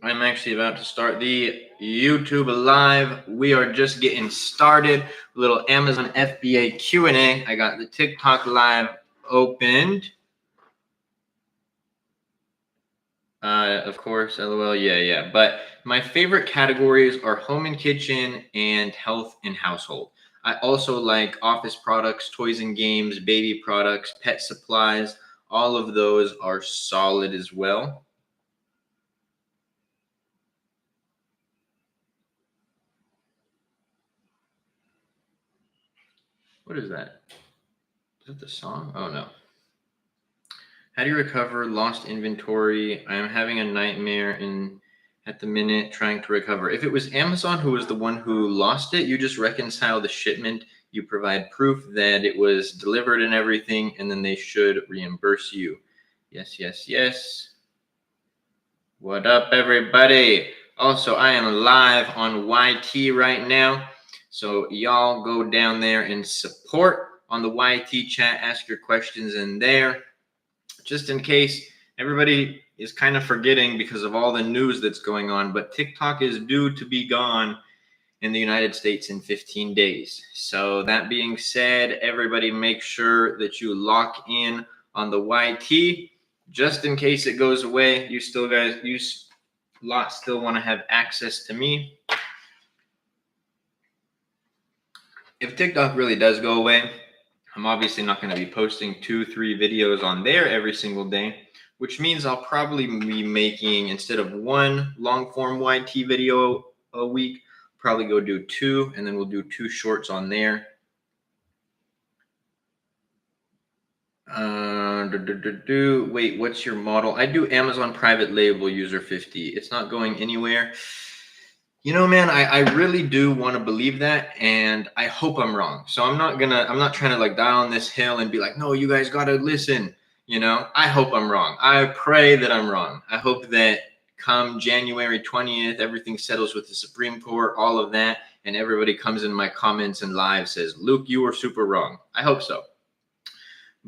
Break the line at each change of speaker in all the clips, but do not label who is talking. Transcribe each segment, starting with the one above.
I'm actually about to start the YouTube live. We are just getting started. A little Amazon FBA Q&A. I got the TikTok live opened. Of course, LOL, yeah. But my favorite categories are home and kitchen and health and household. I also like office products, toys and games, baby products, pet supplies. All of those are solid as well. What is that? Is that the song? Oh, no. How do you recover lost inventory? I am having a nightmare at the minute trying to recover. If it was Amazon who was the one who lost it, you just reconcile the shipment. You provide proof that it was delivered and everything, and then they should reimburse you. Yes. What up, everybody? Also, I am live on YT right now. So y'all go down there and support on the YT chat. Ask your questions in there. Just in case everybody is kind of forgetting because of all the news that's going on, but TikTok is due to be gone in the United States in 15 days. So that being said, everybody make sure that you lock in on the YT just in case it goes away. You still want to have access to me. If TikTok really does go away, I'm obviously not going to be posting 2-3 videos on there every single day, which means I'll probably be making, instead of one long form YT video a week, probably go do 2, and then we'll do 2 shorts on there. Wait, what's your model? I do Amazon private label user 50. It's not going anywhere. You know, man, I really do want to believe that, and I hope I'm wrong. So I'm not trying to like die on this hill and be like, no, you guys got to listen. You know, I hope I'm wrong. I pray that I'm wrong. I hope that come January 20th, everything settles with the Supreme Court, all of that, and everybody comes in my comments and live says, Luke, you were super wrong. I hope so.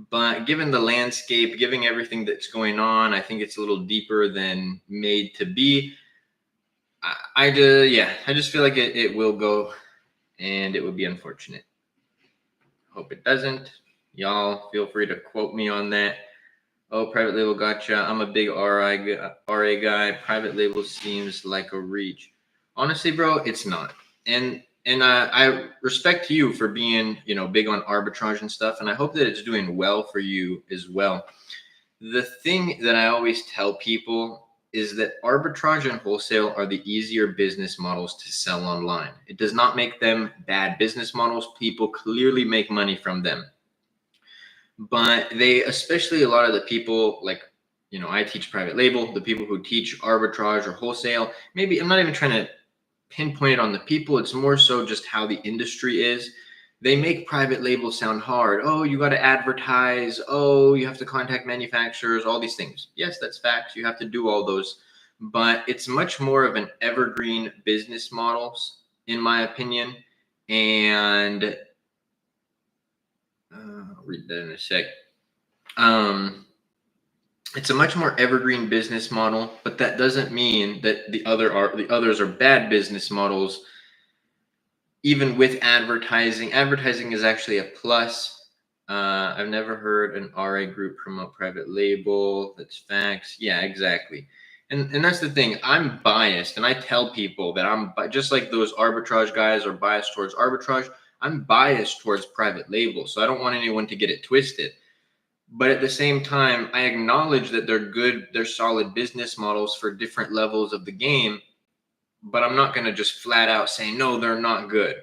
But given the landscape, given everything that's going on, I think it's a little deeper than made to be. I just feel like it will go, and it would be unfortunate. Hope it doesn't. Y'all feel free to quote me on that. Oh, private label, gotcha. I'm a big RA guy. Private label seems like a reach. Honestly, bro, it's not. And I respect you for being, big on arbitrage and stuff, and I hope that it's doing well for you as well. The thing that I always tell people is that arbitrage and wholesale are the easier business models to sell online. It does not make them bad business models. People clearly make money from them. But especially a lot of the people, like, I teach private label, the people who teach arbitrage or wholesale, maybe I'm not even trying to pinpoint it on the people. It's more so just how the industry is. They make private label sound hard. Oh, you got to advertise. Oh, you have to contact manufacturers, all these things. Yes, that's facts. You have to do all those. But it's much more of an evergreen business models, in my opinion. And I'll read that in a sec. It's a much more evergreen business model, but that doesn't mean that the others are bad business models. Even with advertising is actually a plus. I've never heard an RA group promote private label. That's facts. Yeah, exactly. And that's the thing. I'm biased, and I tell people that I'm just like those arbitrage guys are biased towards arbitrage. I'm biased towards private label, so I don't want anyone to get it twisted. But at the same time, I acknowledge that they're solid business models for different levels of the game. But I'm not going to just flat out say, no, they're not good.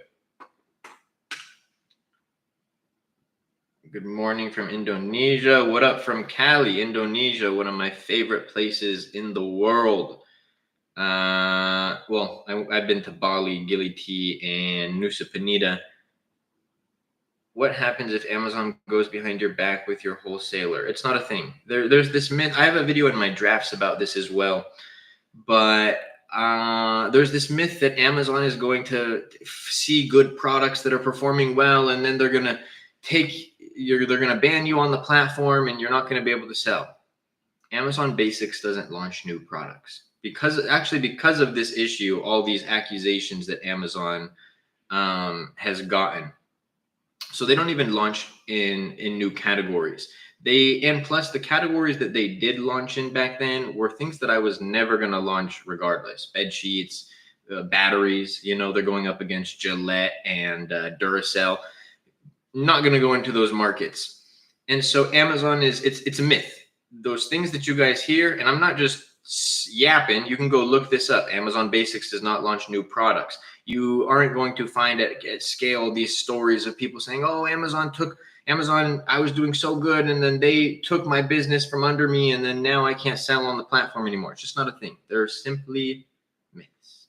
Good morning from Indonesia. What up from Cali, Indonesia, one of my favorite places in the world. I've been to Bali, Gili T, and Nusa Penida. What happens if Amazon goes behind your back with your wholesaler? It's not a thing. There's this myth. I have a video in my drafts about this as well. But there's this myth that Amazon is going to see good products that are performing well, and then they're going to ban you on the platform, and you're not going to be able to sell. Amazon Basics doesn't launch new products. because of this issue, all these accusations that Amazon has gotten. So they don't even launch in new categories. And plus the categories that they did launch in back then were things that I was never going to launch regardless. Bed sheets, batteries, they're going up against Gillette and Duracell. Not going to go into those markets. And so Amazon it's a myth. Those things that you guys hear, and I'm not just yapping, you can go look this up. Amazon Basics does not launch new products. You aren't going to find at scale these stories of people saying, oh, Amazon, I was doing so good, and then they took my business from under me, and then now I can't sell on the platform anymore. It's just not a thing. They're simply myths.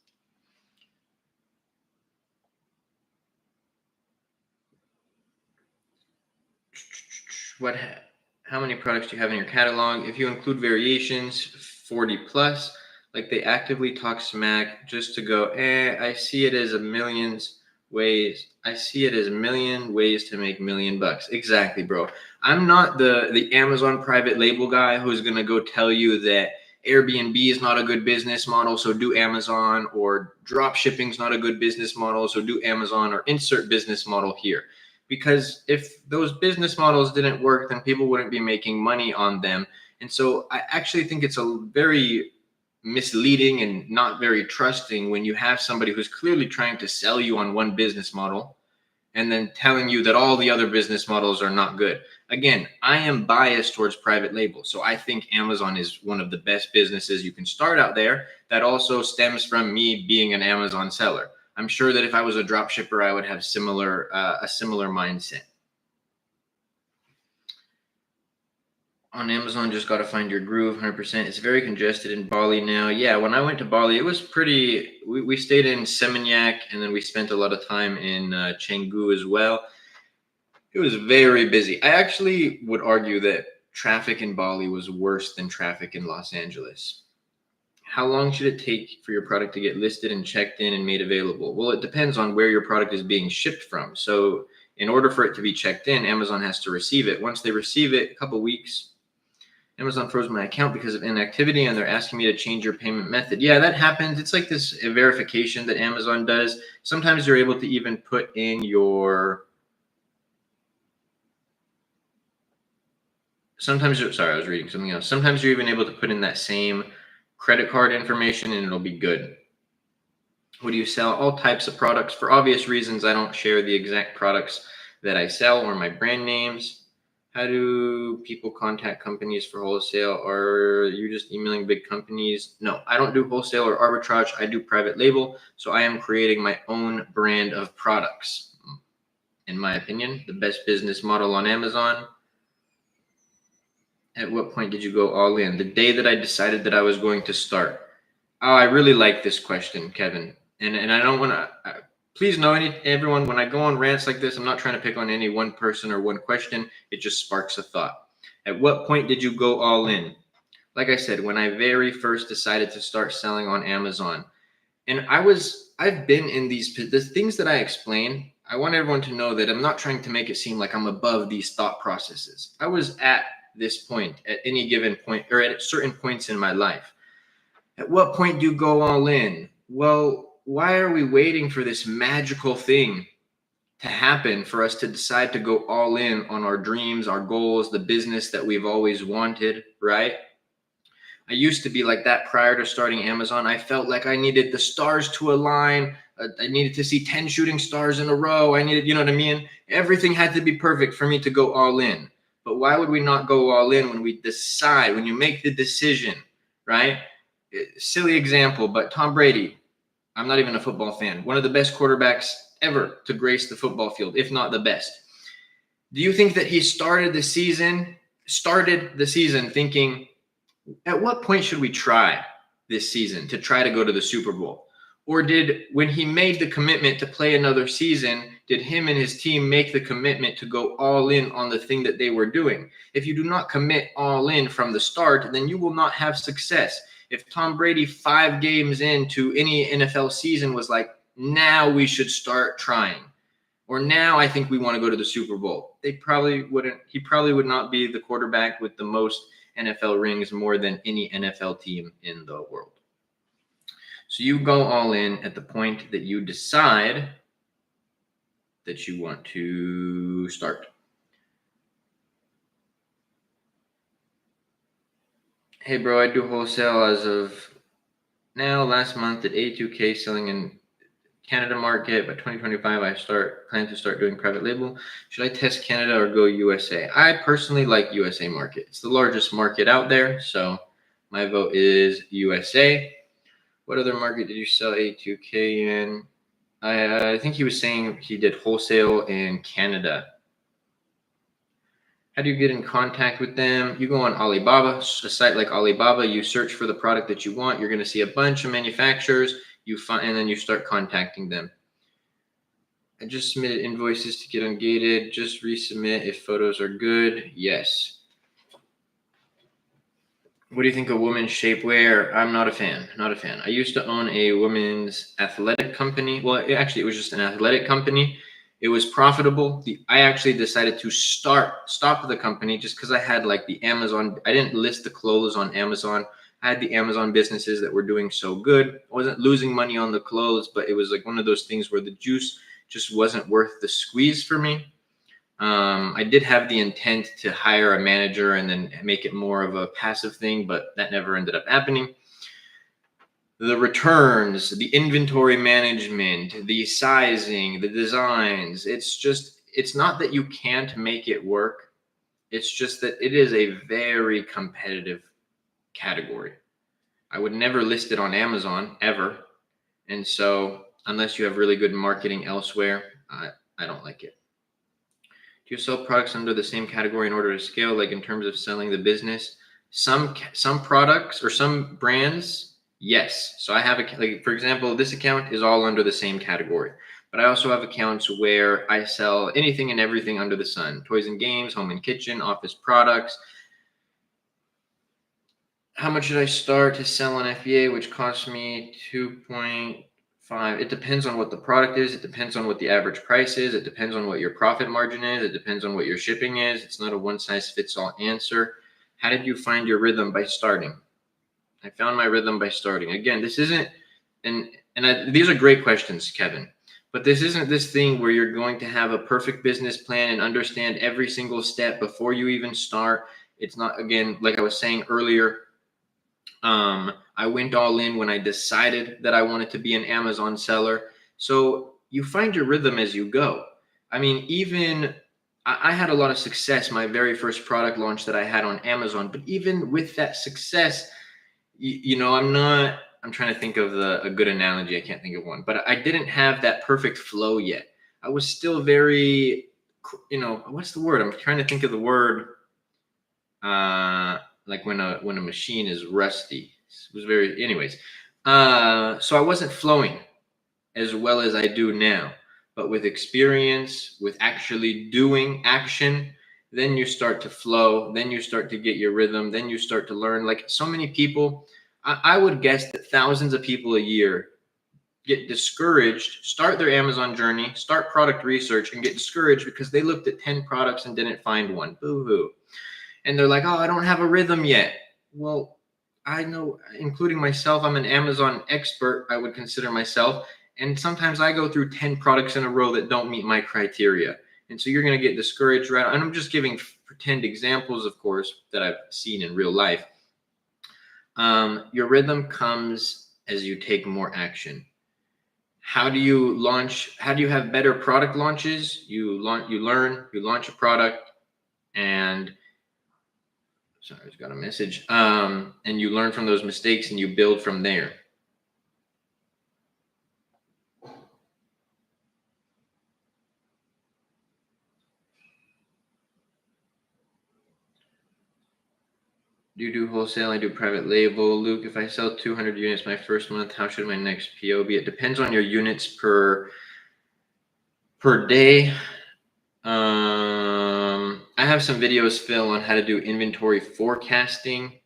How many products do you have in your catalog? If you include variations, 40 plus. Like they actively talk smack just to go, I see it as a million ways to make $1 million. Exactly, bro. I'm not the Amazon private label guy who's going to go tell you that Airbnb is not a good business model, so do Amazon, or drop shipping is not a good business model, so do Amazon, or insert business model here. Because if those business models didn't work, then people wouldn't be making money on them. And so I actually think it's a very misleading and not very trusting when you have somebody who's clearly trying to sell you on one business model and then telling you that all the other business models are not good. Again, I am biased towards private label. So I think Amazon is one of the best businesses you can start out there. That also stems from me being an Amazon seller. I'm sure that if I was a drop shipper, I would have a similar mindset. On Amazon, just got to find your groove. 100%. It's very congested in Bali now. Yeah, when I went to Bali, it was pretty. We stayed in Seminyak, and then we spent a lot of time in Canggu as well. It was very busy. I actually would argue that traffic in Bali was worse than traffic in Los Angeles. How long should it take for your product to get listed and checked in and made available? Well, it depends on where your product is being shipped from. So in order for it to be checked in, Amazon has to receive it. Once they receive it, a couple weeks. Amazon froze my account because of inactivity, and they're asking me to change your payment method. Yeah, that happens. It's like this verification that Amazon does. Sometimes you're able to even put in your... Sorry, I was reading something else. Sometimes you're even able to put in that same credit card information, and it'll be good. What do you sell? All types of products. For obvious reasons, I don't share the exact products that I sell or my brand names. How do people contact companies for wholesale? Or are you just emailing big companies? No, I don't do wholesale or arbitrage. I do private label. So I am creating my own brand of products. In my opinion, the best business model on Amazon. At what point did you go all in? The day that I decided that I was going to start. Oh, I really like this question, Kevin. And I don't want to... Please know, everyone, when I go on rants like this, I'm not trying to pick on any one person or one question. It just sparks a thought. At what point did you go all in? Like I said, when I very first decided to start selling on Amazon. And I've been in the things that I explain. I want everyone to know that I'm not trying to make it seem like I'm above these thought processes. I was at this point at any given point, or at certain points in my life. At what point do you go all in? Well, why are we waiting for this magical thing to happen for us to decide to go all in on our dreams, our goals, the business that we've always wanted, right? I used to be like that prior to starting Amazon. I felt like I needed the stars to align. I needed to see 10 shooting stars in a row. I needed, you know what I mean? Everything had to be perfect for me to go all in. But why would we not go all in when we decide, when you make the decision, right? Silly example, but Tom Brady, I'm not even a football fan, one of the best quarterbacks ever to grace the football field, if not the best. Do you think that he started the season thinking, at what point should we try this season to try to go to the Super Bowl? Or when he made the commitment to play another season, did him and his team make the commitment to go all in on the thing that they were doing? If you do not commit all in from the start, then you will not have success. If Tom Brady 5 games into any NFL season was like, now we should start trying, or now I think we want to go to the Super Bowl, he probably would not be the quarterback with the most NFL rings, more than any NFL team in the world. So you go all in at the point that you decide that you want to start. Hey bro, I do wholesale as of now. Last month at 82K selling in Canada market. By 2025, I plan to start doing private label. Should I test Canada or go USA? I personally like USA market. It's the largest market out there, so my vote is USA. What other market did you sell 82K in? I think he was saying he did wholesale in Canada. How do you get in contact with them? You go on Alibaba, a site like Alibaba, you search for the product that you want. You're going to see a bunch of manufacturers. And then you start contacting them. I just submitted invoices to get ungated. Just resubmit if photos are good. Yes. What do you think of women's shapewear? I'm not a fan. Not a fan. I used to own a women's athletic company. Well, it was just an athletic company. It was profitable. I actually decided to stop the company just because I had like the Amazon. I didn't list the clothes on Amazon. I had the Amazon businesses that were doing so good. I wasn't losing money on the clothes, but it was like one of those things where the juice just wasn't worth the squeeze for me. I did have the intent to hire a manager and then make it more of a passive thing, but that never ended up happening. The returns, the inventory management, the sizing, the designs, it's not that you can't make it work. It's just that it is a very competitive category. I would never list it on Amazon ever. And so unless you have really good marketing elsewhere, I don't like it. Do you sell products under the same category in order to scale, like in terms of selling the business? Some products or some brands, yes. So I have like, for example, this account is all under the same category, but I also have accounts where I sell anything and everything under the sun: toys and games, home and kitchen, office products. How much should I start to sell on FBA, which costs me 2.5? It depends on what the product is. It depends on what the average price is. It depends on what your profit margin is. It depends on what your shipping is. It's not a one size fits all answer. How did you find your rhythm? By starting. I found my rhythm by starting. Again, this isn't, these are great questions, Kevin, but this isn't this thing where you're going to have a perfect business plan and understand every single step before you even start. It's not, again, like I was saying earlier, I went all in when I decided that I wanted to be an Amazon seller. So you find your rhythm as you go. I mean, even I had a lot of success my very first product launch that I had on Amazon, but even with that success, I'm trying to think of a good analogy. I can't think of one, but I didn't have that perfect flow yet. I was still very, what's the word? I'm trying to think of the word. Like when a machine is rusty. It was anyways. So I wasn't flowing as well as I do now, but with experience, with actually doing action, then you start to flow, then you start to get your rhythm, then you start to learn. Like so many people, I would guess that thousands of people a year get discouraged, start their Amazon journey, start product research, and get discouraged because they looked at 10 products and didn't find one. Boo-hoo. And they're like, oh, I don't have a rhythm yet. Well, I know, including myself, I'm an Amazon expert, I would consider myself. And sometimes I go through 10 products in a row that don't meet my criteria. And so you're going to get discouraged, right? And I'm just giving pretend examples, of course, that I've seen in real life. Your rhythm comes as you take more action. How do you launch? How do you have better product launches? You launch a product, and sorry, I just got a message. And you learn from those mistakes and you build from there. Do you do wholesale? I do private label. Luke, if I sell 200 units my first month, how should my next PO be? It depends on your units per day. I have some videos, Phil, on how to do inventory forecasting.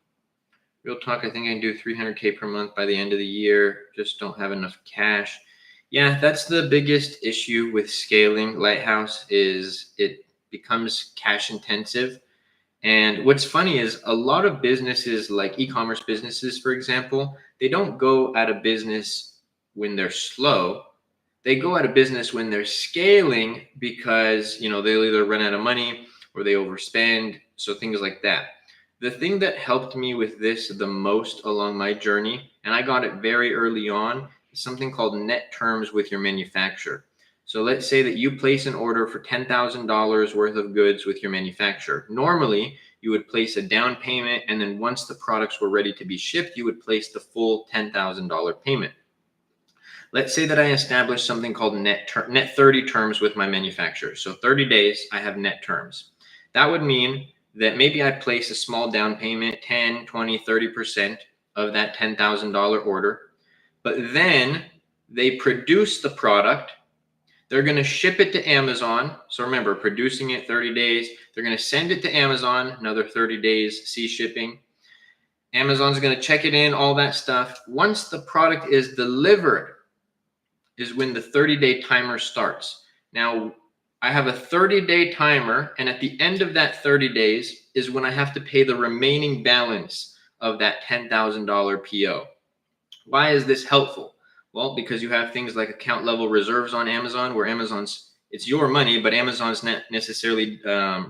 Real talk, I think I can do 300K per month by the end of the year. Just don't have enough cash. Yeah, that's the biggest issue with scaling Lighthouse is it becomes cash intensive. And what's funny is a lot of businesses like e-commerce businesses, for example, They don't go out of business when they're slow. They go out of business when they're scaling because, they'll either run out of money or they overspend. So things like that. The thing that helped me with this the most along my journey, and I got it very early on, is something called net terms with your manufacturer. So let's say that you place an order for $10,000 worth of goods with your manufacturer. Normally, you would place a down payment, and then once the products were ready to be shipped, you would place the full $10,000 payment. Let's say that I established something called net 30 terms with my manufacturer. So 30 days, I have net terms. That would mean that maybe I place a small down payment, 10, 20, 30% of that $10,000 order. But then they produce the product. They're going to ship it to Amazon. So remember, producing it 30 days. They're going to send it to Amazon, another 30 days, sea shipping. Amazon's going to check it in, all that stuff. Once the product is delivered is when the 30-day timer starts. Now, I have a 30-day timer, and at the end of that 30 days is when I have to pay the remaining balance of that $10,000 PO. Why is this helpful? Well, because you have things like account level reserves on Amazon, where it's your money, but Amazon's not necessarily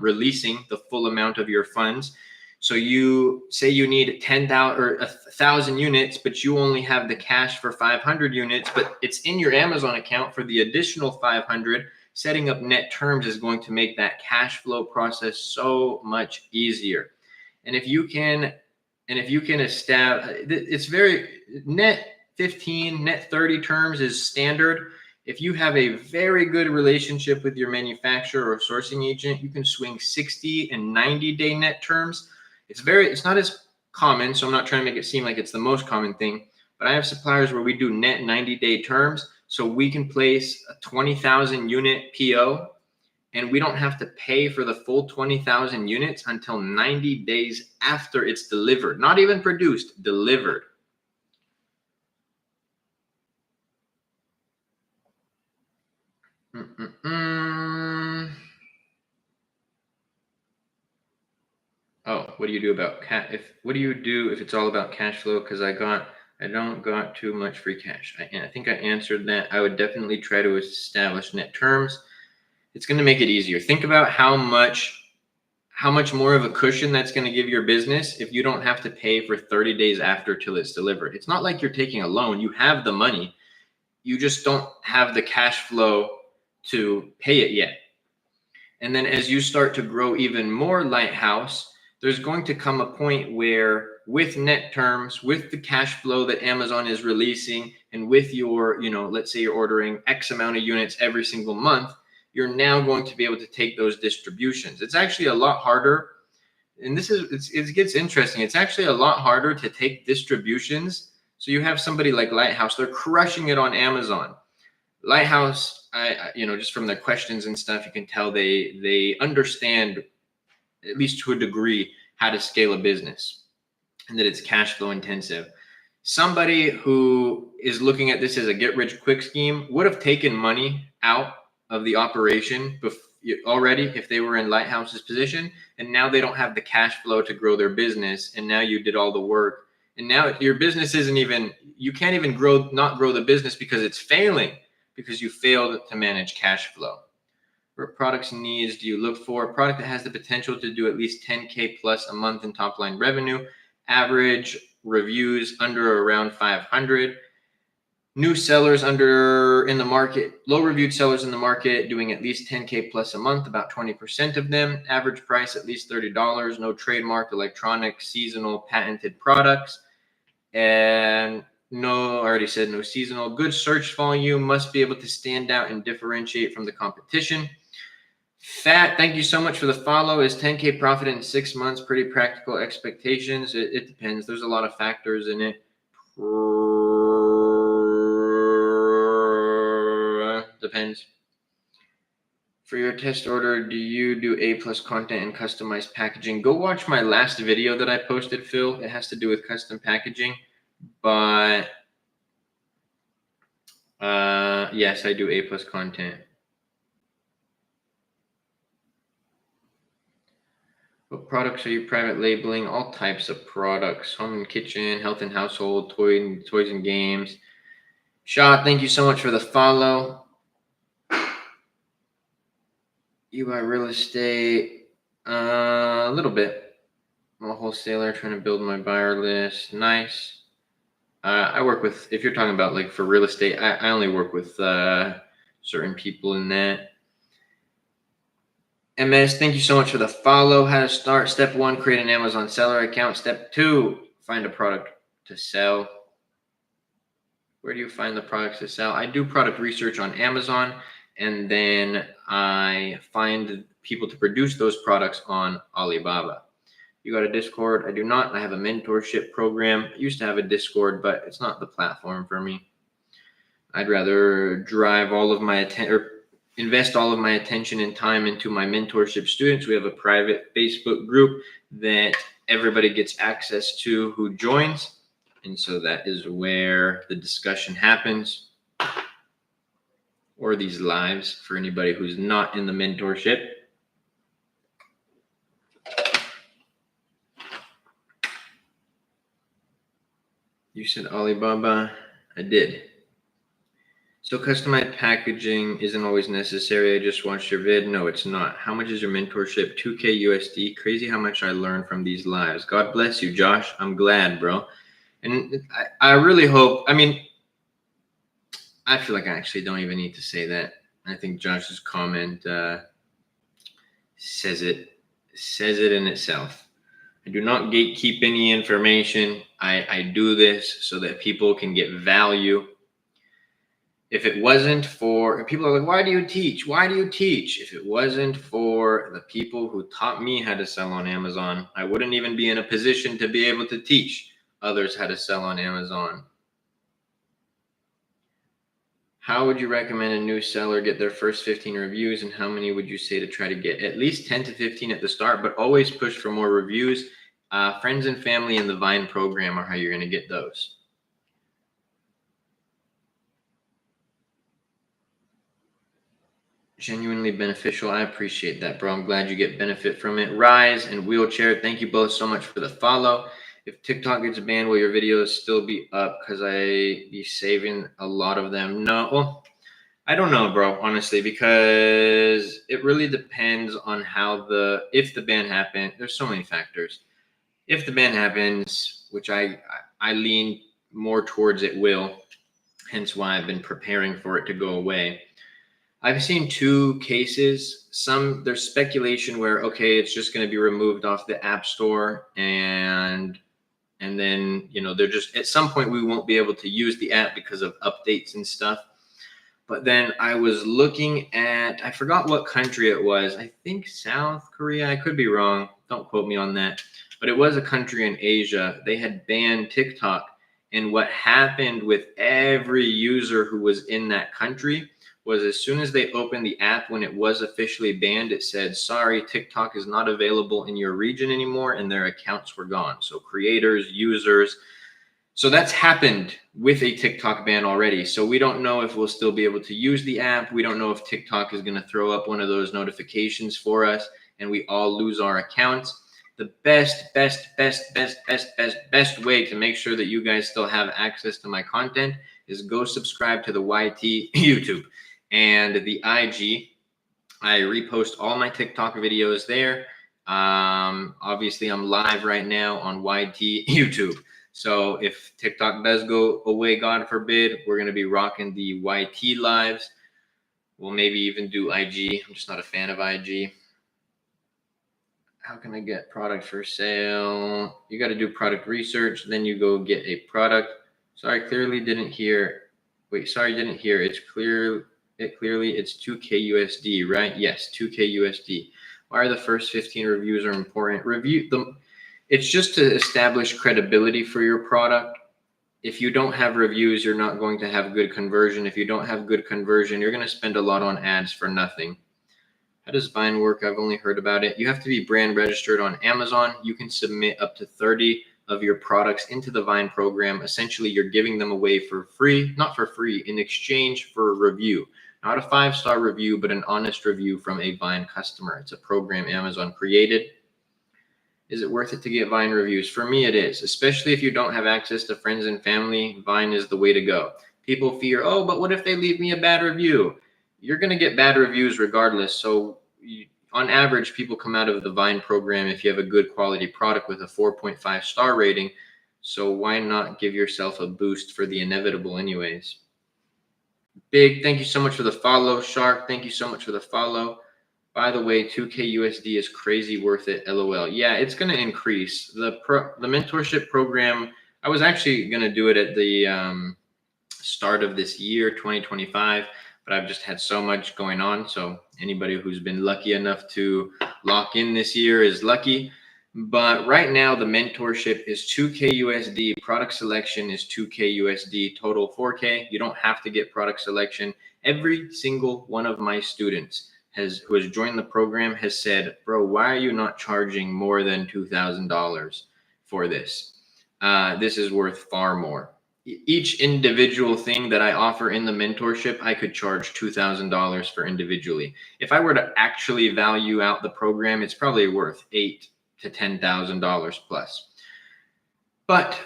releasing the full amount of your funds. So you say you need 10,000 or 1,000 units, but you only have the cash for 500 units, but it's in your Amazon account for the additional 500. Setting up net terms is going to make that cash flow process so much easier. And if you can establish, it's very net 15, net 30 terms is standard. If you have a very good relationship with your manufacturer or sourcing agent, you can swing 60 and 90-day net terms. It's not as common, so I'm not trying to make it seem like it's the most common thing, but I have suppliers where we do net 90-day terms, so we can place a 20,000 unit PO, and we don't have to pay for the full 20,000 units until 90 days after it's delivered. Not even produced, delivered. Oh, what do you do about what do you do if it's all about cash flow? Because I don't got too much free cash. I think I answered that. I would definitely try to establish net terms. It's going to make it easier. Think about how much more of a cushion that's going to give your business if you don't have to pay for 30 days after till it's delivered. It's not like you're taking a loan. You have the money. You just don't have the cash flow to pay it yet. And then as you start to grow even more Lighthouse, there's going to come a point where with net terms, with the cash flow that Amazon is releasing, and with your, let's say you're ordering X amount of units every single month, you're now going to be able to take those distributions. It's actually a lot harder. And it gets interesting. It's actually a lot harder to take distributions. So you have somebody like Lighthouse, they're crushing it on Amazon. Lighthouse, just from their questions and stuff, you can tell they understand, at least to a degree, how to scale a business and that it's cash flow intensive. Somebody who is looking at this as a get rich quick scheme would have taken money out of the operation already if they were in Lighthouse's position, and now they don't have the cash flow to grow their business, and now you did all the work, and now your business you can't even not grow the business because it's failing, because you failed to manage cash flow. What products and needs do you look for? A product that has the potential to do at least 10K plus a month in top line revenue, average reviews under around 500, new sellers in the market, low reviewed sellers in the market doing at least 10K plus a month, about 20% of them, average price at least $30, no trademark, electronic, seasonal, patented products, and no, I already said no seasonal. Good search volume, must be able to stand out and differentiate from the competition. Fat, thank you so much for the follow. Is 10K profit in 6 months pretty practical expectations? It depends. There's a lot of factors in it. Depends. For your test order, do you do A+ content and customized packaging? Go watch my last video that I posted, Phil. It has to do with custom packaging. But yes, I do A+ content. What products are you private labeling? All types of products. Home and kitchen, health and household, toys and games. Shah, thank you so much for the follow. You buy real estate? A little bit. I'm a wholesaler trying to build my buyer list. Nice. I work with, if you're talking about like for real estate, I only work with certain people in that. MS, thank you so much for the follow. How to start. Step 1, create an Amazon seller account. Step 2, find a product to sell. Where do you find the products to sell? I do product research on Amazon, and then I find people to produce those products on Alibaba. You got a Discord? I do not. I have a mentorship program. I used to have a Discord, but it's not the platform for me. I'd rather drive all of my attention or invest all of my attention and time into my mentorship students. We have a private Facebook group that everybody gets access to who joins. And so that is where the discussion happens, or these lives for anybody who's not in the mentorship. You said Alibaba. I did. So customized packaging isn't always necessary. I just watched your vid. No, it's not. How much is your mentorship? 2K USD. Crazy how much I learned from these lives. God bless you, Josh. I'm glad, bro. And I really hope, I mean, I feel like I actually don't even need to say that. I think Josh's comment says it in itself. I do not gatekeep any information. I do this so that people can get value. If it wasn't for, people are like, why do you teach? Why do you teach? If it wasn't for the people who taught me how to sell on Amazon, I wouldn't even be in a position to be able to teach others how to sell on Amazon. How would you recommend a new seller get their first 15 reviews, and how many would you say to try to get? At least 10 to 15 at the start, but always push for more reviews. Friends and family in the Vine program are how you're going to get those. Genuinely beneficial. I appreciate that, bro. I'm glad you get benefit from it. Rise and Wheelchair, thank you both so much for the follow. If TikTok gets banned, will your videos still be up? Because I be saving a lot of them. No, well, I don't know, bro, honestly, because it really depends on how if the ban happens. There's so many factors. If the ban happens, which I lean more towards it will, hence why I've been preparing for it to go away. I've seen 2 cases. There's speculation where, okay, it's just going to be removed off the App Store, and then, they're just, at some point we won't be able to use the app because of updates and stuff. But then I was looking at, I forgot what country it was. I think South Korea. I could be wrong. Don't quote me on that. But it was a country in Asia. They had banned TikTok. And what happened with every user who was in that country was, as soon as they opened the app, when it was officially banned, it said, sorry, TikTok is not available in your region anymore, and their accounts were gone. So creators, users. So that's happened with a TikTok ban already. So we don't know if we'll still be able to use the app. We don't know if TikTok is going to throw up one of those notifications for us and we all lose our accounts. The best way to make sure that you guys still have access to my content is go subscribe to the YT YouTube and the IG. I repost all my TikTok videos there. Obviously, I'm live right now on YT YouTube. So if TikTok does go away, God forbid, we're going to be rocking the YT lives. We'll maybe even do IG. I'm just not a fan of IG. How can I get product for sale? You got to do product research. Then you go get a product. Sorry, clearly didn't hear. Wait, sorry, didn't hear. It's clear. It's 2K USD, right? Yes, 2K USD. Why are the first 15 reviews are important? Review them. It's just to establish credibility for your product. If you don't have reviews, you're not going to have good conversion. If you don't have good conversion, you're going to spend a lot on ads for nothing. How does Vine work? I've only heard about it. You have to be brand registered on Amazon. You can submit up to 30 of your products into the Vine program. Essentially, you're giving them away for free, not for free, in exchange for a review. Not a 5-star review, but an honest review from a Vine customer. It's a program Amazon created. Is it worth it to get Vine reviews? For me, it is, especially if you don't have access to friends and family. Vine is the way to go. People fear, oh, but what if they leave me a bad review? You're going to get bad reviews regardless. So on average, people come out of the Vine program if you have a good quality product with a 4.5 star rating. So why not give yourself a boost for the inevitable anyways? Big, thank you so much for the follow. Shark, thank you so much for the follow. By the way, 2K USD is crazy worth it. LOL. Yeah, it's going to increase. The mentorship program, I was actually going to do it at the start of this year, 2025, but I've just had so much going on. So anybody who's been lucky enough to lock in this year is lucky. But right now, the mentorship is 2K USD. Product selection is 2K USD. Total 4K. You don't have to get product selection. Every single one of my students who has joined the program has said, bro, why are you not charging more than $2,000 for this? This is worth far more. Each individual thing that I offer in the mentorship, I could charge $2,000 for individually. If I were to actually value out the program, it's probably worth $8,000 to $10,000 plus. But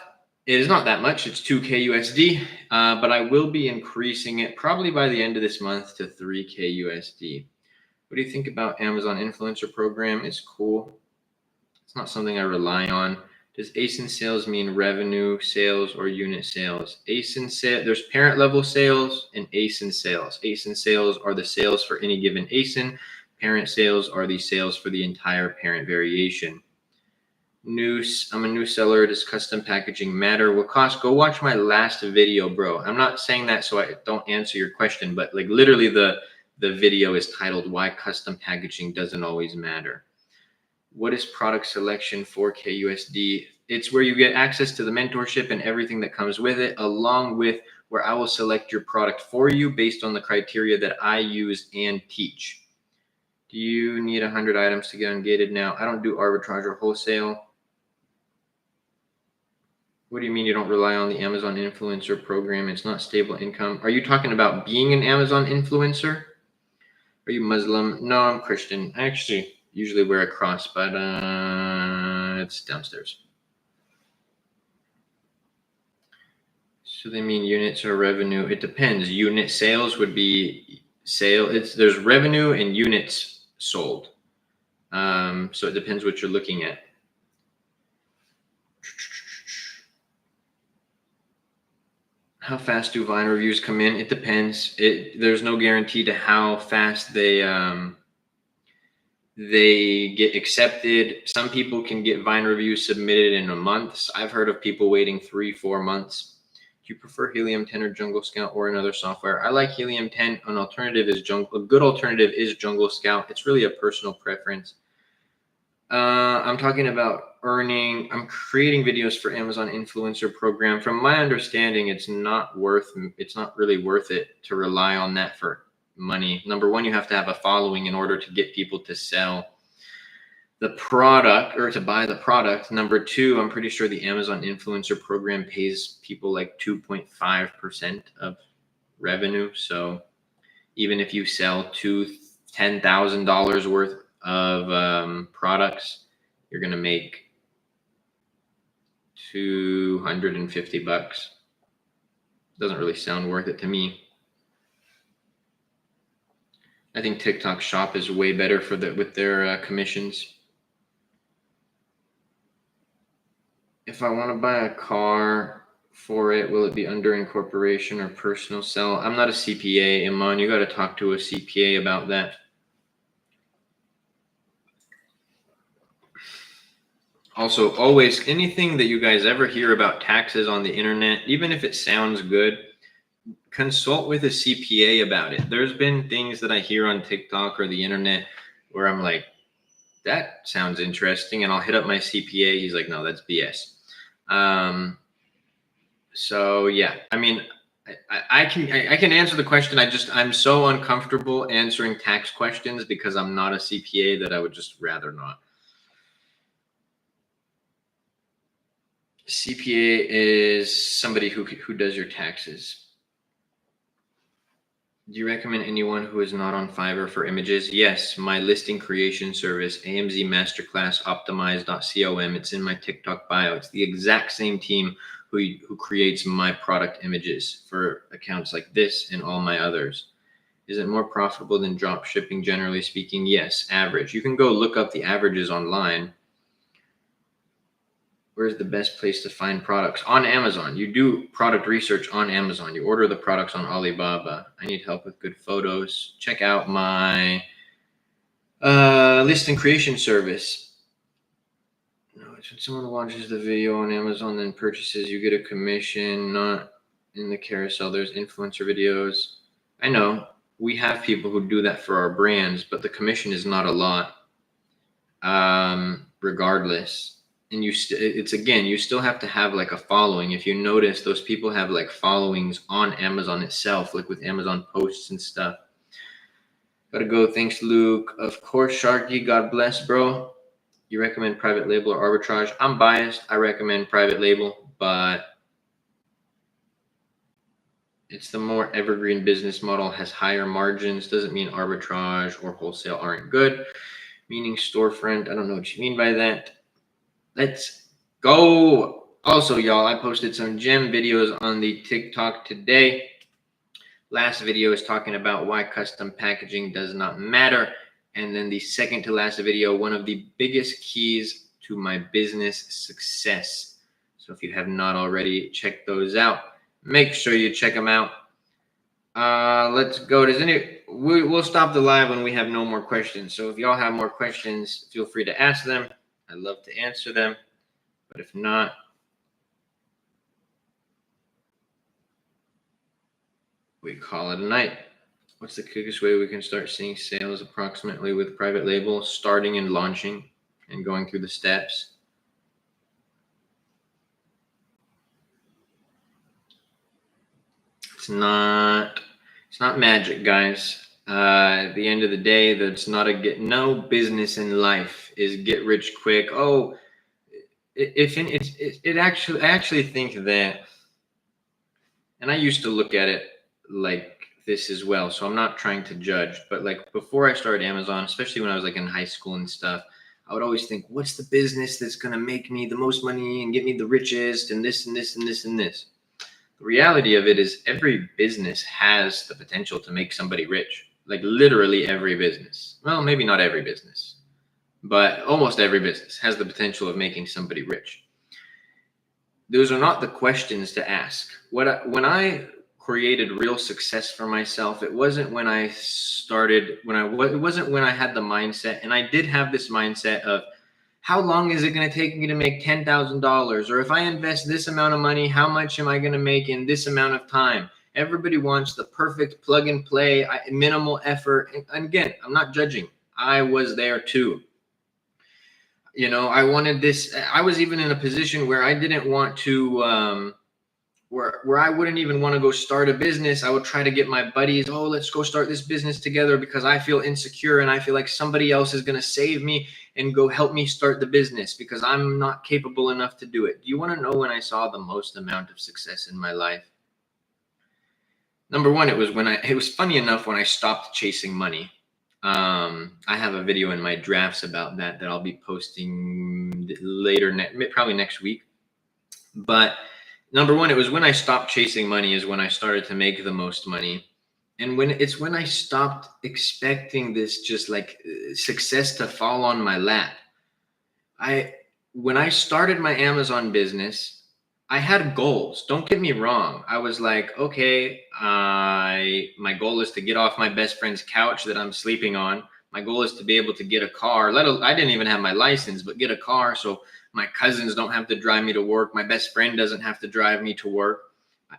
it is not that much. It's 2K USD, but I will be increasing it probably by the end of this month to 3K USD. What do you think about Amazon influencer program? It's cool. It's not something I rely on. Does ASIN sales mean revenue sales or unit sales? ASIN sales, there's parent level sales and ASIN sales. ASIN sales are the sales for any given ASIN. Parent sales are the sales for the entire parent variation. I'm a new seller. Does custom packaging matter? Wakas, go watch my last video, bro. I'm not saying that so I don't answer your question, but like literally the video is titled Why Custom Packaging Doesn't Always Matter. What is product selection 4K USD? It's where you get access to the mentorship and everything that comes with it, along with where I will select your product for you based on the criteria that I use and teach. Do you need 100 items to get ungated now? I don't do arbitrage or wholesale. What do you mean you don't rely on the Amazon influencer program? It's not stable income. Are you talking about being an Amazon influencer? Are you Muslim? No, I'm Christian. I actually usually wear a cross, but it's downstairs. So they mean units or revenue? It depends. Unit sales would be sale. There's revenue and units sold. So it depends what you're looking at. How fast do Vine reviews come in? It depends. There's no guarantee to how fast they get accepted. Some people can get Vine reviews submitted in a month. I've heard of people waiting 3-4 months. Do you prefer Helium 10 or Jungle Scout or another software? I like Helium 10. An alternative is a good alternative is Jungle Scout. It's really a personal preference. I'm talking about I'm creating videos for Amazon influencer program. From my understanding, it's not really worth it to rely on that for money. Number one, you have to have a following in order to get people to sell the product or to buy the product. Number two, I'm pretty sure the Amazon influencer program pays people like 2.5% of revenue. So even if you sell $10,000 worth of products, you're going to make $250. Doesn't really sound worth it to me. I think TikTok Shop is way better with their commissions. If I want to buy a car for it, will it be under incorporation or personal sell? I'm not a CPA, Iman. You got to talk to a CPA about that. Also, always, anything that you guys ever hear about taxes on the internet, even if it sounds good, consult with a CPA about it. There's been things that I hear on TikTok or the internet where I'm like, that sounds interesting. And I'll hit up my CPA. He's like, no, that's BS. So yeah, I mean, I can answer the question. I'm so uncomfortable answering tax questions because I'm not a CPA that I would just rather not. CPA is somebody who does your taxes. Do you recommend anyone who is not on Fiverr for images? Yes, my listing creation service, AMZ Masterclass Optimize.com. It's in my TikTok bio. It's the exact same team who creates my product images for accounts like this and all my others. Is it more profitable than drop shipping, generally speaking? Yes, average. You can go look up the averages online. Where's the best place to find products? On Amazon. You do product research on Amazon. You order the products on Alibaba. I need help with good photos. Check out my listing creation service. No, it's when someone watches the video on Amazon then purchases, you get a commission, not in the carousel. There's influencer videos. I know we have people who do that for our brands, but the commission is not a lot. Regardless. And you still have to have like a following. If you notice, those people have like followings on Amazon itself, like with Amazon posts and stuff. Gotta go. Thanks, Luke. Of course, Sharky. God bless, bro. You recommend private label or arbitrage? I'm biased. I recommend private label, but it's the more evergreen business model, has higher margins. Doesn't mean arbitrage or wholesale aren't good. Meaning storefront. I don't know what you mean by that. Let's go. Also, y'all, I posted some gem videos on the TikTok today. Last video is talking about why custom packaging does not matter. And then the second to last video, one of the biggest keys to my business success. So if you have not already checked those out, make sure you check them out. Let's go. We'll stop the live when we have no more questions. So if y'all have more questions, feel free to ask them. I'd love to answer them, but if not, we call it a night. What's the quickest way we can start seeing sales approximately with private label, starting and launching and going through the steps? It's not magic, guys. At the end of the day, that's not no business in life is get rich quick. Oh, I actually think that, and I used to look at it like this as well. So I'm not trying to judge, but like before I started Amazon, especially when I was like in high school and stuff, I would always think, what's the business that's going to make me the most money and get me the richest and this and this and this and this. The reality of it is every business has the potential to make somebody rich. Like literally every business. Well, maybe not every business, but almost every business has the potential of making somebody rich. Those are not the questions to ask. When I created real success for myself, it wasn't when I started, it wasn't when I had the mindset, and I did have this mindset of, how long is it going to take me to make $10,000? Or if I invest this amount of money, how much am I going to make in this amount of time? Everybody wants the perfect plug and play, minimal effort. And again, I'm not judging. I was there too. You know, I wanted this. I was even in a position where I didn't want to, where I wouldn't even want to go start a business. I would try to get my buddies, oh, let's go start this business together, because I feel insecure and I feel like somebody else is going to save me and go help me start the business because I'm not capable enough to do it. Do you want to know when I saw the most amount of success in my life? Number one, it was funny enough when I stopped chasing money. I have a video in my drafts about that I'll be posting later, probably next week. But number one, it was when I stopped chasing money is when I started to make the most money. And when I stopped expecting this just like success to fall on my lap. When I started my Amazon business, I had goals. Don't get me wrong. I was like, okay, my goal is to get off my best friend's couch that I'm sleeping on. My goal is to be able to get a car. I didn't even have my license, but get a car so my cousins don't have to drive me to work. My best friend doesn't have to drive me to work.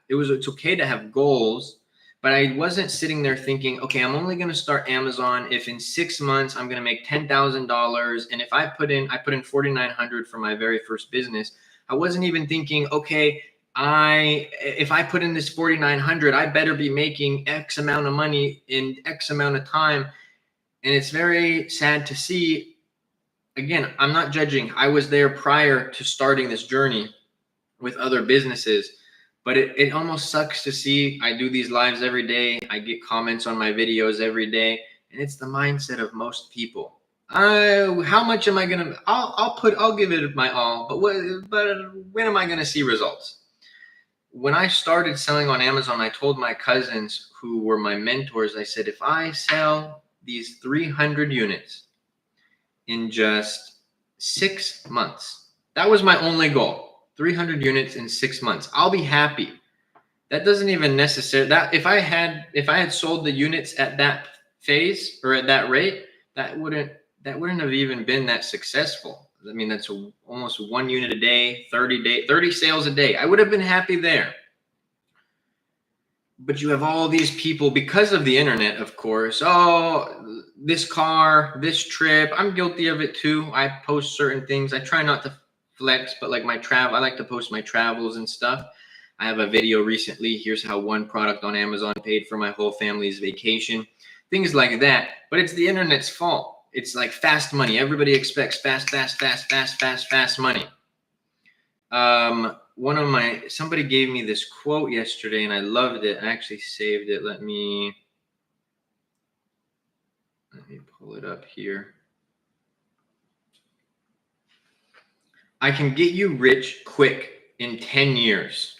It's okay to have goals, but I wasn't sitting there thinking, okay, I'm only going to start Amazon if in 6 months I'm going to make $10,000. And if I put in $4,900 for my very first business. I wasn't even thinking, okay, if I put in this $4,900, I better be making X amount of money in X amount of time. And it's very sad to see. Again, I'm not judging. I was there prior to starting this journey with other businesses. But it almost sucks to see. I do these lives every day. I get comments on my videos every day, and it's the mindset of most people. How much am I gonna? I'll give it my all, but when am I gonna see results? When I started selling on Amazon, I told my cousins who were my mentors, I said, if I sell these 300 units in just 6 months, that was my only goal. 300 units in 6 months. I'll be happy. That doesn't even necessarily, that if I had sold the units at that phase or at that rate, that wouldn't have even been that successful. I mean, that's almost 1 unit a day, 30 sales a day. I would have been happy there. But you have all these people, because of the internet, of course. Oh, this car, this trip. I'm guilty of it too. I post certain things. I try not to flex, but like my travel, I like to post my travels and stuff. I have a video recently. Here's how one product on Amazon paid for my whole family's vacation. Things like that. But it's the internet's fault. It's like fast money. Everybody expects fast money. Somebody gave me this quote yesterday and I loved it. I actually saved it. Let me pull it up here. I can get you rich quick in 10 years.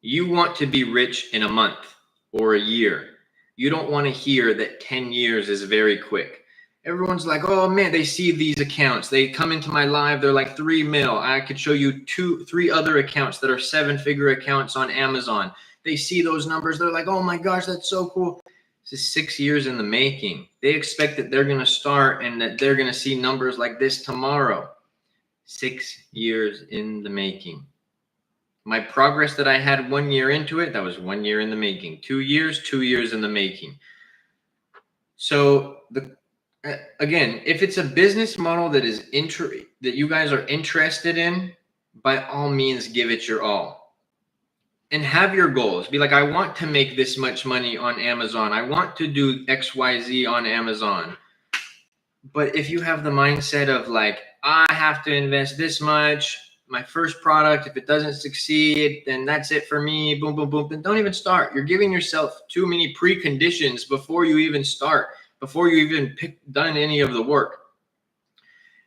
You want to be rich in a month or a year. You don't want to hear that 10 years is very quick. Everyone's like, oh man, they see these accounts. They come into my live, they're like 3 mil. I could show you 3 other accounts that are 7-figure accounts on Amazon. They see those numbers. They're like, oh my gosh, that's so cool. This is 6 years in the making. They expect that they're going to start and that they're going to see numbers like this tomorrow. 6 years in the making. My progress that I had 1 year into it, that was 1 year in the making. 2 years, 2 years in the making. So again, if it's a business model that is that you guys are interested in, by all means, give it your all. And have your goals. Be like, I want to make this much money on Amazon. I want to do XYZ on Amazon. But if you have the mindset of like, I have to invest this much, my first product, if it doesn't succeed, then that's it for me, boom, boom, boom, then don't even start. You're giving yourself too many preconditions before you even start, before you even done any of the work.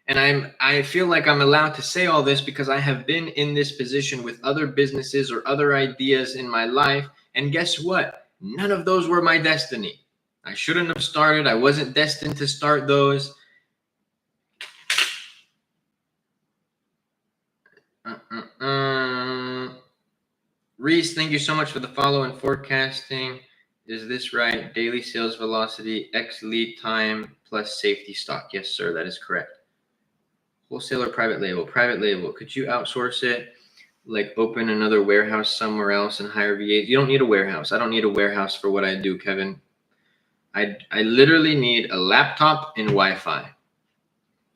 And I feel like I'm allowed to say all this because I have been in this position with other businesses or other ideas in my life. And guess what? None of those were my destiny. I shouldn't have started. I wasn't destined to start those. Reese, thank you so much for the follow and forecasting. Is this right? Daily sales velocity, X lead time plus safety stock. Yes, sir. That is correct. Wholesale or private label? Private label. Could you outsource it? Like open another warehouse somewhere else and hire VAs? You don't need a warehouse. I don't need a warehouse for what I do, Kevin. I literally need a laptop and Wi-Fi.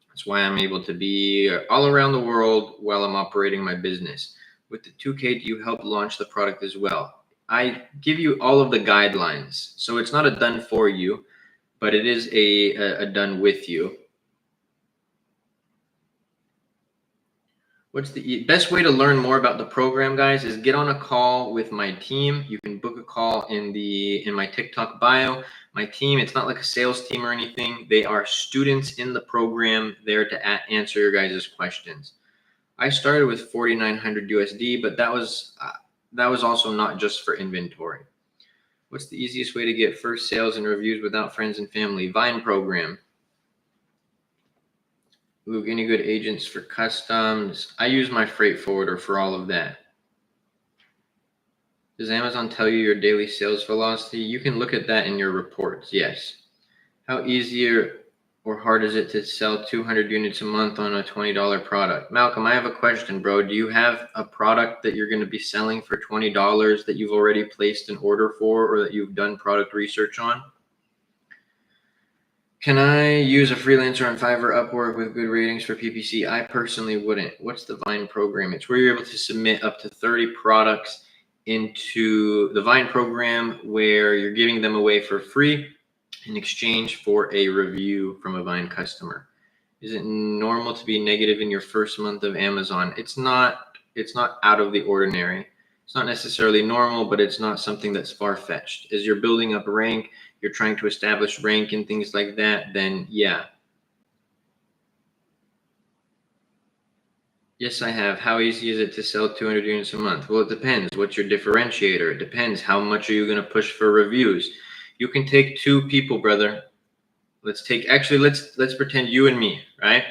That's why I'm able to be all around the world while I'm operating my business. With the 2K, do you help launch the product as well? I give you all of the guidelines. So it's not a done for you, but it is a done with you. What's the best way to learn more about the program, guys, is get on a call with my team. You can book a call in my TikTok bio. My team, it's not like a sales team or anything. They are students in the program there to answer your guys' questions. I started with 4,900 USD, but that was also not just for inventory. What's the easiest way to get first sales and reviews without friends and family? Vine program. Luke, any good agents for customs? I use my freight forwarder for all of that. Does Amazon tell you your daily sales velocity? You can look at that in your reports, yes. How easy or hard is it to sell 200 units a month on a $20 product? Malcolm, I have a question, bro. Do you have a product that you're going to be selling for $20 that you've already placed an order for or that you've done product research on? Can I use a freelancer on Fiverr, Upwork with good ratings for PPC? I personally wouldn't. What's the Vine program? It's where you're able to submit up to 30 products into the Vine program where you're giving them away for free in exchange for a review from a Vine customer. Is it normal to be negative in your first month of Amazon? It's not out of the ordinary. It's not necessarily normal, but it's not something that's far-fetched. As you're building up rank, you're trying to establish rank and things like that, then yeah. Yes, I have. How easy is it to sell 200 units a month? Well, it depends. What's your differentiator? It depends. How much are you going to push for reviews? You can take two people, brother. Let's pretend you and me, right?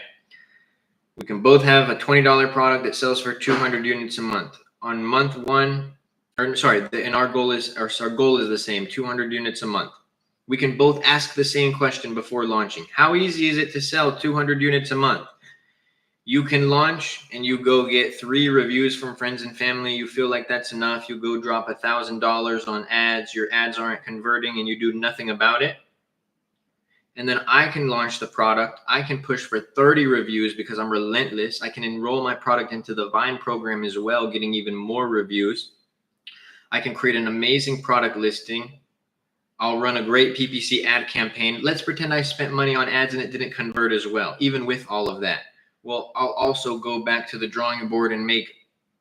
We can both have a $20 product that sells for 200 units a month. On month one, and our goal is the same, 200 units a month. We can both ask the same question before launching. How easy is it to sell 200 units a month? You can launch and you go get 3 reviews from friends and family. You feel like that's enough. You go drop $1,000 on ads. Your ads aren't converting and you do nothing about it. And then I can launch the product. I can push for 30 reviews because I'm relentless. I can enroll my product into the Vine program as well, getting even more reviews. I can create an amazing product listing. I'll run a great PPC ad campaign. Let's pretend I spent money on ads and it didn't convert as well, even with all of that. Well, I'll also go back to the drawing board and make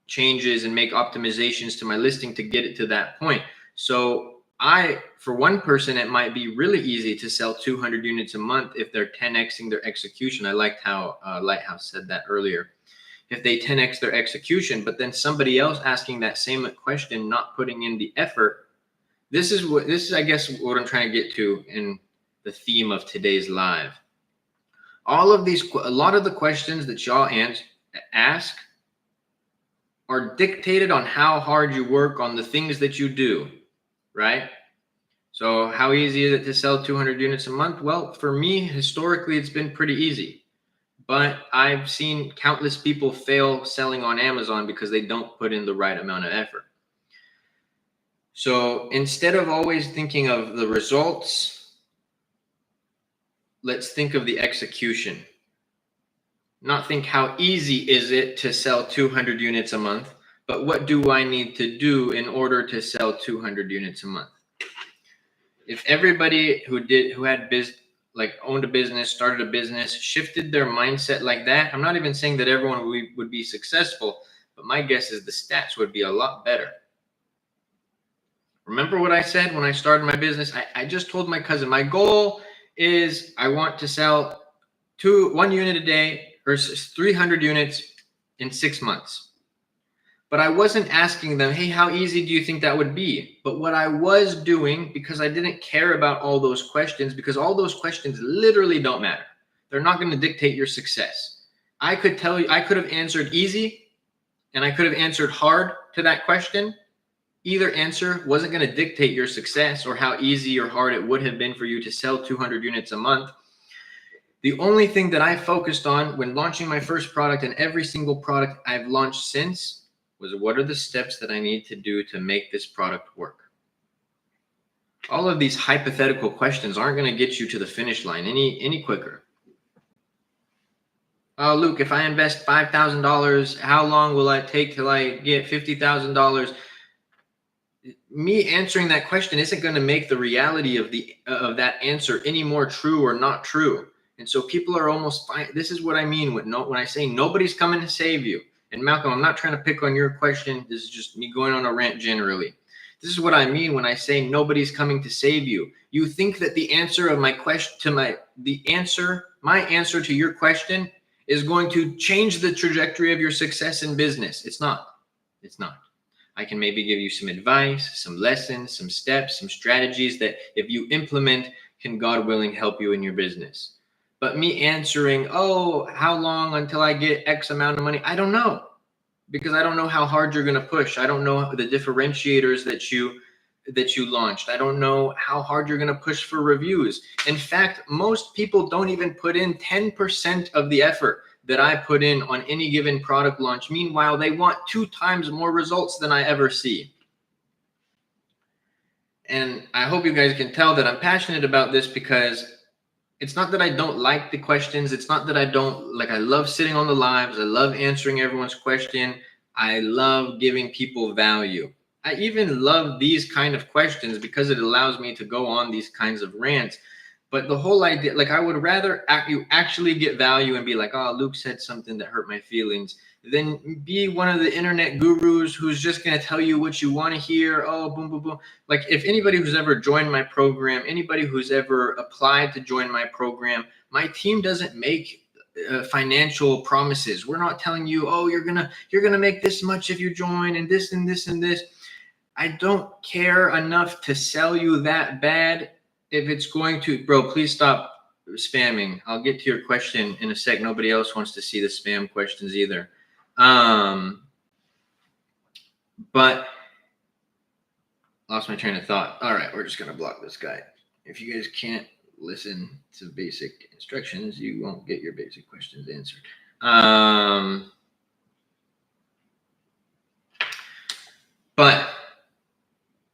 changes and make optimizations to my listing to get it to that point. So for one person, it might be really easy to sell 200 units a month if they're 10xing their execution. I liked how Lighthouse said that earlier. If they 10x their execution, but then somebody else asking that same question, not putting in the effort. This is, I guess, what I'm trying to get to in the theme of today's live. A lot of the questions that y'all ask are dictated on how hard you work on the things that you do, right? So how easy is it to sell 200 units a month? Well, for me, historically, it's been pretty easy. But I've seen countless people fail selling on Amazon because they don't put in the right amount of effort. So instead of always thinking of the results, let's think of the execution. Not think how easy is it to sell 200 units a month, but what do I need to do in order to sell 200 units a month? If everybody who owned a business, started a business, shifted their mindset like that, I'm not even saying that everyone would be successful, but my guess is the stats would be a lot better. Remember what I said when I started my business? I just told my cousin, my goal is I want to sell 1 unit a day or 300 units in 6 months. But I wasn't asking them, hey, how easy do you think that would be? But what I was doing, because I didn't care about all those questions, because all those questions literally don't matter. They're not going to dictate your success. I could tell you, I could have answered easy and I could have answered hard to that question. Either answer wasn't going to dictate your success or how easy or hard it would have been for you to sell 200 units a month. The only thing that I focused on when launching my first product and every single product I've launched since was, what are the steps that I need to do to make this product work? All of these hypothetical questions aren't going to get you to the finish line any quicker. Oh, Luke, if I invest $5,000, how long will it take till I get $50,000? Me answering that question isn't going to make the reality of that answer any more true or not true. And so people are almost fine. This is what I mean when I say nobody's coming to save you. And Malcolm, I'm not trying to pick on your question. This is just me going on a rant generally. This is what I mean when I say nobody's coming to save you. You think that the answer of my question my answer to your question is going to change the trajectory of your success in business. It's not. It's not. I can maybe give you some advice, some lessons, some steps, some strategies that if you implement, can God willing help you in your business. But me answering, oh, how long until I get X amount of money? I don't know, because I don't know how hard you're going to push. I don't know the differentiators that you launched. I don't know how hard you're going to push for reviews. In fact, most people don't even put in 10% of the effort that I put in on any given product launch. Meanwhile, they want 2 times more results than I ever see. And I hope you guys can tell that I'm passionate about this, because it's not that I don't like the questions. It's not that I love sitting on the lives. I love answering everyone's question. I love giving people value. I even love these kind of questions because it allows me to go on these kinds of rants. But the whole idea, I would rather you actually get value and be like, oh, Luke said something that hurt my feelings, than be one of the internet gurus who's just going to tell you what you want to hear. Oh, boom, boom, boom. Like if anybody who's ever joined my program, anybody who's ever applied to join my program, my team doesn't make financial promises. We're not telling you, oh, you're gonna make this much if you join, and this and this and this. I don't care enough to sell you that bad. If it's going to, bro, please stop spamming. I'll get to your question in a sec. Nobody else wants to see the spam questions either. But lost my train of thought. All right, we're just gonna block this guy. If you guys can't listen to basic instructions, you won't get your basic questions answered. But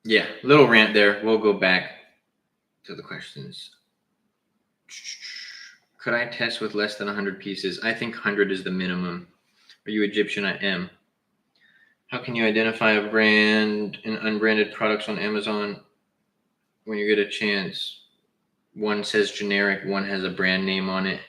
yeah, little rant there. We'll go back to the questions. Could I test with less than 100 pieces? I think 100 is the minimum. Are you Egyptian? I am. How can you identify a brand and unbranded products on Amazon when you get a chance? One says generic, one has a brand name on it.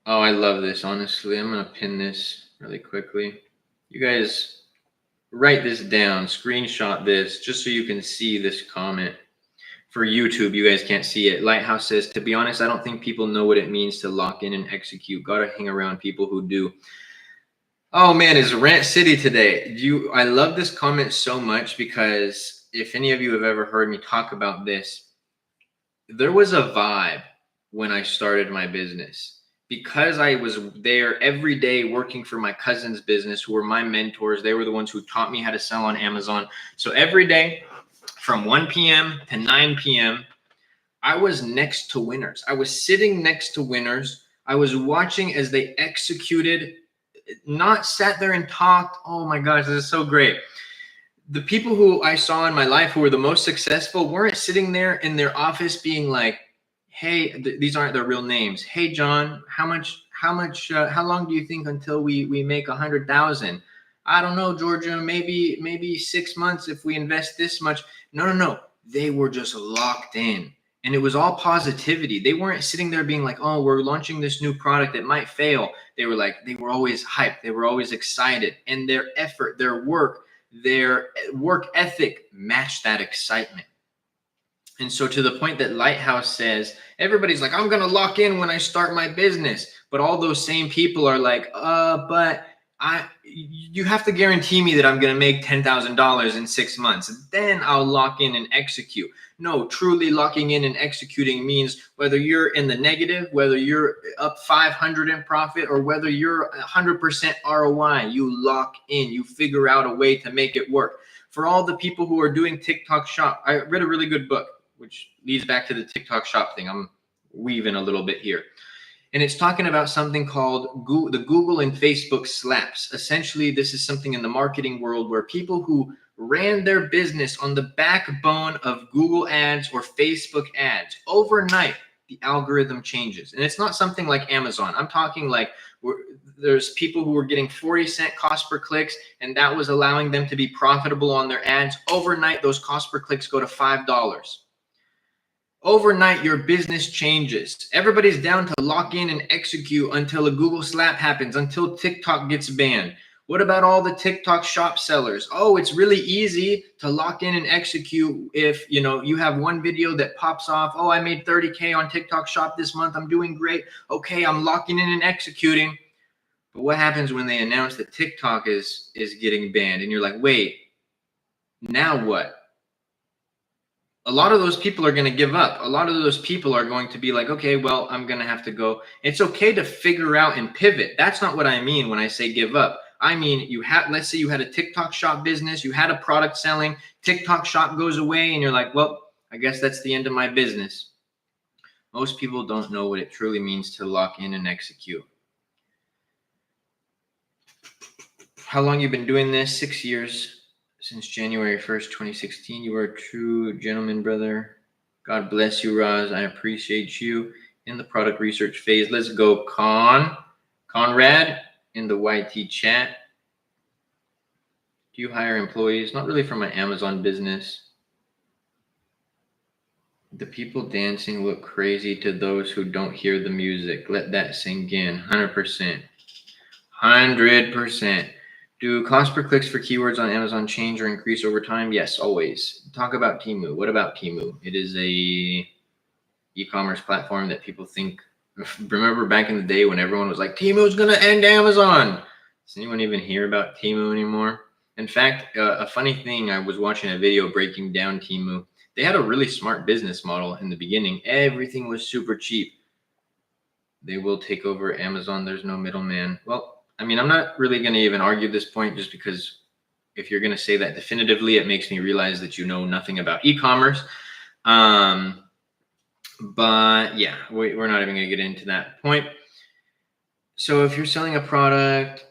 Oh, I love this, honestly. I'm going to pin this really quickly. You guys write this down, screenshot this, just so you can see this comment. For YouTube, you guys can't see it. Lighthouse says, to be honest, I don't think people know what it means to lock in and execute. Got to hang around people who do. Oh man, is Rant City today. I love this comment so much because if any of you have ever heard me talk about this, there was a vibe when I started my business. Because I was there every day working for my cousin's business, who were my mentors. They were the ones who taught me how to sell on Amazon. So every day from 1 p.m. to 9 p.m., I was next to winners. I was sitting next to winners. I was watching as they executed, not sat there and talked. Oh my gosh, this is so great. The people who I saw in my life who were the most successful weren't sitting there in their office being like, hey, these aren't their real names. Hey, John, how long do you think until we make 100,000? I don't know, Georgia, maybe 6 months if we invest this much. No. They were just locked in. And it was all positivity. They weren't sitting there being like, oh, we're launching this new product that might fail. They were always hyped. They were always excited. And their effort, their work ethic matched that excitement. And so to the point that Lighthouse says, everybody's like, I'm going to lock in when I start my business. But all those same people are like, but you have to guarantee me that I'm going to make $10,000 in 6 months. Then I'll lock in and execute. No, truly locking in and executing means whether you're in the negative, whether you're up 500 in profit, or whether you're 100% ROI, you lock in, you figure out a way to make it work. For all the people who are doing TikTok shop, I read a really good book, which leads back to the TikTok shop thing. I'm weaving a little bit here. And it's talking about something called the Google and Facebook slaps. Essentially, this is something in the marketing world where people who ran their business on the backbone of Google ads or Facebook ads, overnight, the algorithm changes. And it's not something like Amazon. I'm talking like there's people who were getting 40-cent cost per clicks, and that was allowing them to be profitable on their ads. Overnight, those cost per clicks go to $5. Overnight, your business changes. Everybody's down to lock in and execute until a Google slap happens, until TikTok gets banned. What about all the TikTok shop sellers? Oh, it's really easy to lock in and execute if you have one video that pops off. Oh, I made 30K on TikTok shop this month. I'm doing great. Okay, I'm locking in and executing. But what happens when they announce that TikTok is getting banned? And you're like, wait, now what? A lot of those people are going to give up. A lot of those people are going to be like, okay, well, I'm going to have to go. It's okay to figure out and pivot. That's not what I mean when I say give up. I mean, let's say you had a TikTok shop business, you had a product selling, TikTok shop goes away, and you're like, well, I guess that's the end of my business. Most people don't know what it truly means to lock in and execute. How long you been doing this? 6 years. Since January 1st, 2016. You are a true gentleman, brother. God bless you, Roz. I appreciate you. In the product research phase. Let's go, Conrad, in the YT chat. Do you hire employees? Not really for my Amazon business. The people dancing look crazy to those who don't hear the music. Let that sink in. 100%. 100%. Do cost per clicks for keywords on Amazon change or increase over time? Yes, always. Talk about Teemu. What about Teemu? It is a e-commerce platform that people think. Remember back in the day when everyone was like, Teemu's going to end Amazon? Does anyone even hear about Teemu anymore? In fact, a funny thing, I was watching a video breaking down Teemu. They had a really smart business model in the beginning. Everything was super cheap. They will take over Amazon. There's no middleman. Well, I mean, I'm not really going to even argue this point, just because if you're going to say that definitively, it makes me realize that you know nothing about e-commerce. But yeah, we're not even going to get into that point. So if you're selling a product,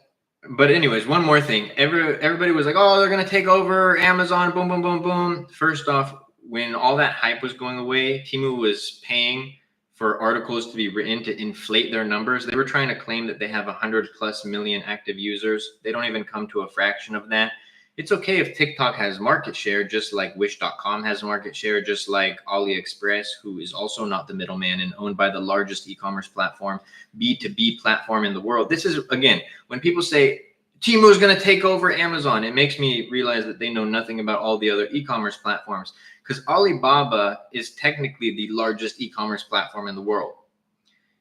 but anyways, one more thing. Everybody was like, oh, they're going to take over Amazon. Boom, boom, boom, boom. First off, when all that hype was going away, Teemu was paying for articles to be written to inflate their numbers. They were trying to claim that they have 100+ million active users. They don't even come to a fraction of that. It's okay if TikTok has market share, just like Wish.com has market share, just like AliExpress, who is also not the middleman and owned by the largest e-commerce platform, B2B platform in the world. This is, again, when people say Teemu is going to take over Amazon, it makes me realize that they know nothing about all the other e-commerce platforms, because Alibaba is technically the largest e-commerce platform in the world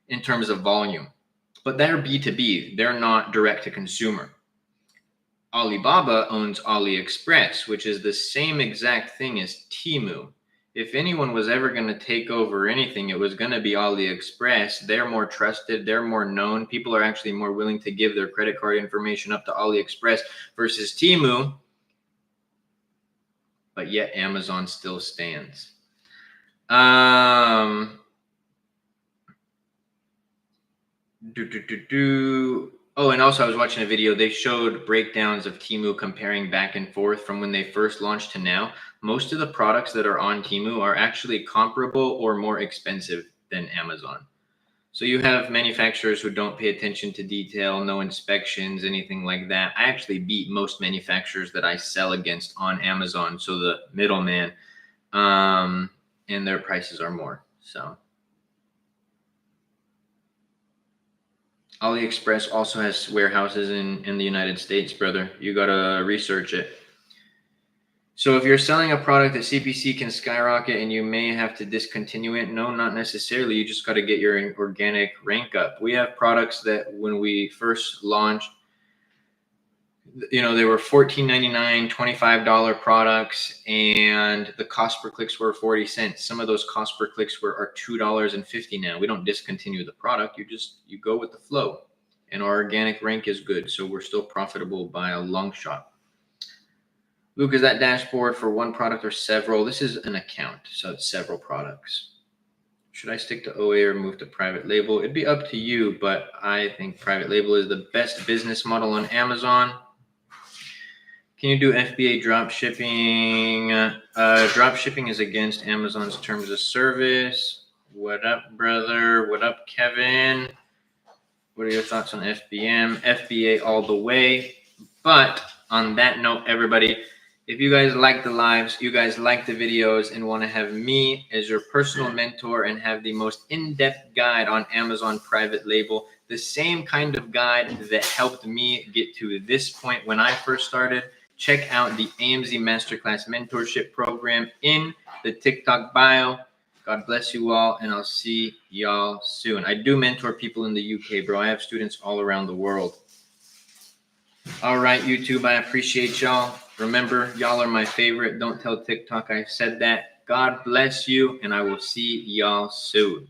in terms of volume, but they're B2B. They're not direct to consumer. Alibaba owns AliExpress, which is the same exact thing as Teemu. If anyone was ever going to take over anything, it was going to be AliExpress. They're more trusted. They're more known. People are actually more willing to give their credit card information up to AliExpress versus Teemu. But yet Amazon still stands. Oh, and also I was watching a video. They showed breakdowns of Teemu comparing back and forth from when they first launched to now. Most of the products that are on Teemu are actually comparable or more expensive than Amazon. So you have manufacturers who don't pay attention to detail, no inspections, anything like that. I actually beat most manufacturers that I sell against on Amazon, so the middleman, and their prices are more. So AliExpress also has warehouses in the United States, brother. You gotta research it. So if you're selling a product that CPC can skyrocket and you may have to discontinue it, no, not necessarily. You just got to get your organic rank up. We have products that when we first launched, you know, they were $14.99, $25 products, and the cost per clicks were 40 cents. Some of those cost per clicks are $2.50 now. We don't discontinue the product. You go with the flow, and our organic rank is good. So we're still profitable by a long shot. Luke, is that dashboard for one product or several? This is an account, so it's several products. Should I stick to OA or move to private label? It'd be up to you, but I think private label is the best business model on Amazon. Can you do FBA drop shipping? Drop shipping is against Amazon's terms of service. What up, brother? What up, Kevin? What are your thoughts on FBM? FBA all the way. But on that note, everybody, if you guys like the lives, you guys like the videos, and want to have me as your personal mentor and have the most in-depth guide on Amazon private label, the same kind of guide that helped me get to this point when I first started, check out the AMZ Masterclass Mentorship Program in the TikTok bio. God bless you all, and I'll see y'all soon. I do mentor people in the UK, bro. I have students all around the world. All right, YouTube, I appreciate y'all. Remember, y'all are my favorite. Don't tell TikTok I said that. God bless you, and I will see y'all soon.